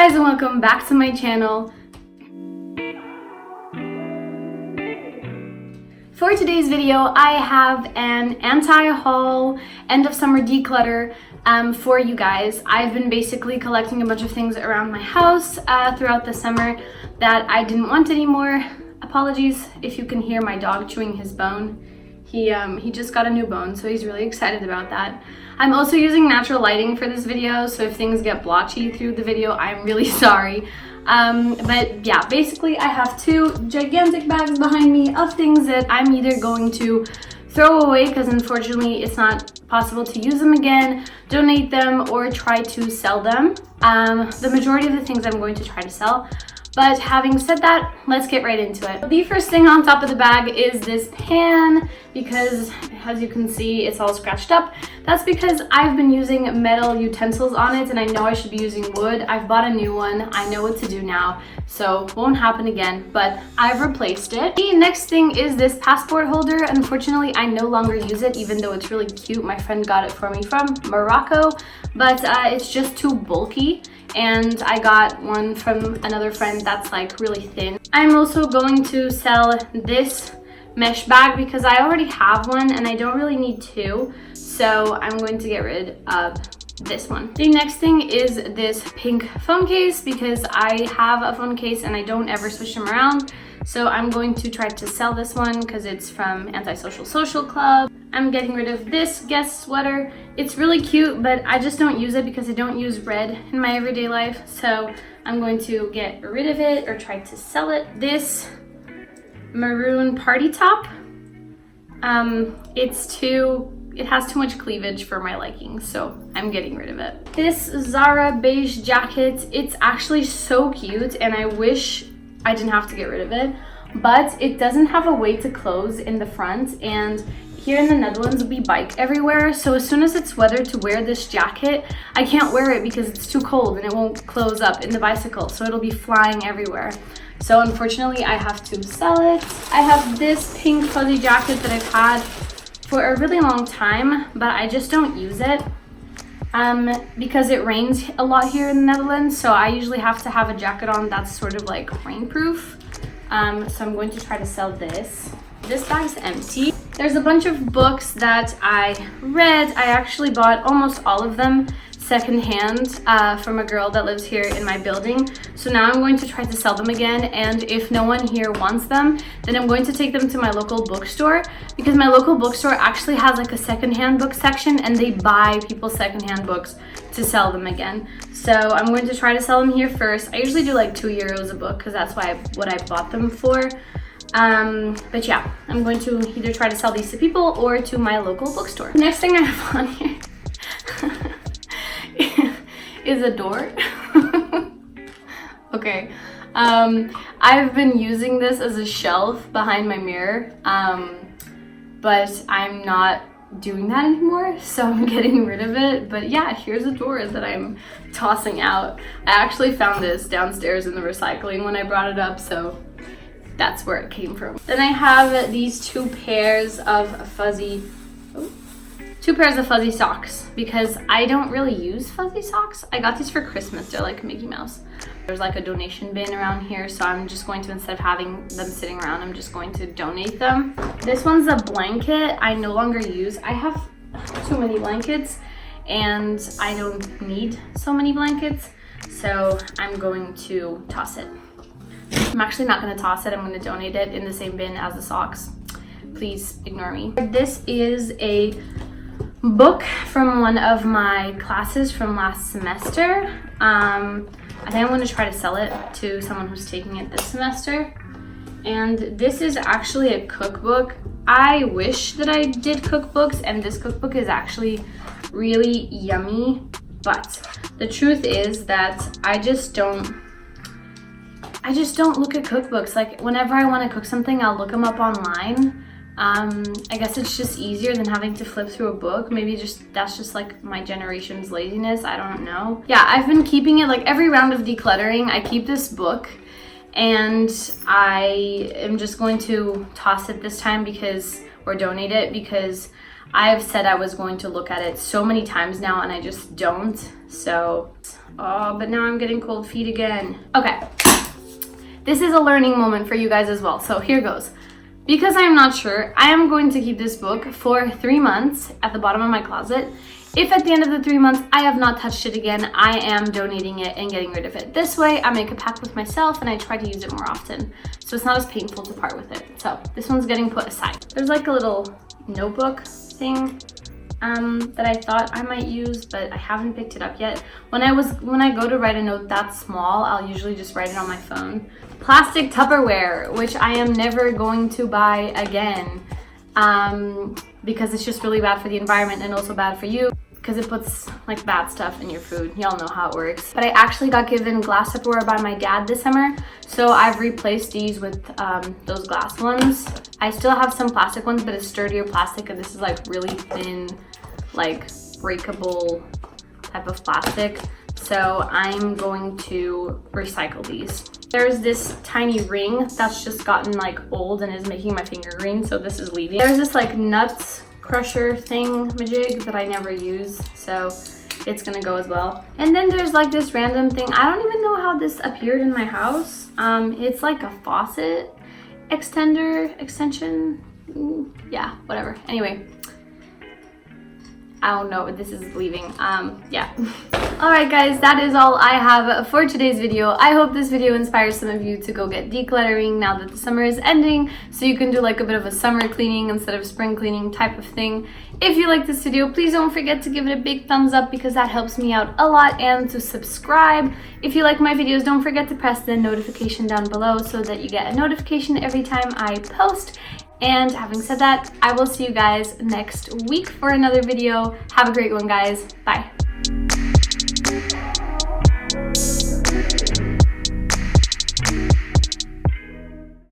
guys, and welcome back to my channel. For today's video, I have an anti-haul end of summer declutter for you guys. I've been basically collecting a bunch of things around my house throughout the summer that I didn't want anymore. Apologies if you can hear my dog chewing his bone. He just got a new bone, so he's really excited about that. I'm also using natural lighting for this video, so if things get blotchy through the video, I'm really sorry. But yeah, basically I have two gigantic bags behind me of things that I'm either going to throw away because unfortunately it's not possible to use them again, donate them, or try to sell them. The majority of the things I'm going to try to sell. But having said that, let's get right into it. The first thing on top of the bag is this pan because, as you can see, it's all scratched up. That's because I've been using metal utensils on it and I know I should be using wood. I've bought a new one. I know what to do now, so won't happen again, but I've replaced it. The next thing is this passport holder. Unfortunately, I no longer use it, even though it's really cute. My friend got it for me from Morocco, but it's just too bulky. And I got one from another friend that's like really thin. I'm also going to sell this mesh bag because I already have one and I don't really need two. So I'm going to get rid of this one. The next thing is this pink phone case because I have a phone case and I don't ever switch them around. So I'm going to try to sell this one because it's from Antisocial Social Club. I'm getting rid of this Guess sweater. It's really cute, but I just don't use it because I don't use red in my everyday life. So I'm going to get rid of it or try to sell it. This maroon party top, it has too much cleavage for my liking, so I'm getting rid of it. This Zara beige jacket, it's actually so cute and I wish I didn't have to get rid of it, but it doesn't have a way to close in the front, and here in the Netherlands we bike everywhere, so as soon as it's weather to wear this jacket, I can't wear it because it's too cold and it won't close up in the bicycle, so it'll be flying everywhere. So unfortunately I have to sell it. I have this pink fuzzy jacket that I've had for a really long time, but I just don't use it because it rains a lot here in the Netherlands, so I usually have to have a jacket on that's sort of like rainproof. So I'm going to try to sell this. This bag's empty. There's a bunch of books that I read. I actually bought almost all of them secondhand from a girl that lives here in my building. So now I'm going to try to sell them again, and if no one here wants them, then I'm going to take them to my local bookstore because my local bookstore actually has like a secondhand book section and they buy people's secondhand books to sell them again. So I'm going to try to sell them here first. I usually do like €2 a book because that's what I bought them for. But yeah, I'm going to either try to sell these to people or to my local bookstore. Next thing I have on here is a door. Okay, I've been using this as a shelf behind my mirror, but I'm not doing that anymore, so I'm getting rid of it. But yeah, here's a door that I'm tossing out. I actually found this downstairs in the recycling when I brought it up, so that's where it came from. Then I have these two pairs of fuzzy socks because I don't really use fuzzy socks. I got these for Christmas. They're like Mickey Mouse. There's like a donation bin around here, so I'm just going to, instead of having them sitting around, I'm just going to donate them. This one's a blanket I no longer use. I have too many blankets and I don't need so many blankets, so I'm going to toss it. I'm actually not going to toss it. I'm going to donate it in the same bin as the socks. Please ignore me. This is a book from one of my classes from last semester. I think I'm going to try to sell it to someone who's taking it this semester. And this is actually a cookbook. I wish that I did cookbooks, and this cookbook is actually really yummy, but the truth is that I just don't look at cookbooks. Like whenever I want to cook something, I'll look them up online. I guess it's just easier than having to flip through a book. Maybe that's just like my generation's laziness. I don't know. Yeah, I've been keeping it like every round of decluttering. I keep this book and I am just going to toss it this time or donate it because I've said I was going to look at it so many times now and I just don't. So Oh, but now I'm getting cold feet again. Okay. This is a learning moment for you guys as well. So here goes. Because I'm not sure, I am going to keep this book for 3 months at the bottom of my closet. If at the end of the 3 months I have not touched it again, I am donating it and getting rid of it. This way, I make a pact with myself and I try to use it more often. So it's not as painful to part with it. So this one's getting put aside. There's like a little notebook thing that I thought I might use, but I haven't picked it up yet. When I go to write a note that small, I'll usually just write it on my phone. Plastic Tupperware, which I am never going to buy again, because it's just really bad for the environment and also bad for you because it puts like bad stuff in your food. Y'all know how it works. But I actually got given glass Tupperware by my dad this summer, so I've replaced these with those glass ones. I still have some plastic ones, but it's sturdier plastic, and this is like really thin, like breakable type of plastic. So I'm going to recycle these. There's this tiny ring that's just gotten like old and is making my finger ring, so this is leaving. There's this like nuts crusher thing majig that I never use, so it's gonna go as well. And then there's like this random thing. I don't even know how this appeared in my house. It's like a faucet extension. Yeah, whatever. Anyway, I don't know, but this is leaving. Yeah. Alright guys, that is all I have for today's video. I hope this video inspires some of you to go get decluttering now that the summer is ending, so you can do like a bit of a summer cleaning instead of spring cleaning type of thing. If you like this video, please don't forget to give it a big thumbs up because that helps me out a lot, and to subscribe. If you like my videos, don't forget to press the notification down below so that you get a notification every time I post. And having said that, I will see you guys next week for another video. Have a great one, guys. Bye.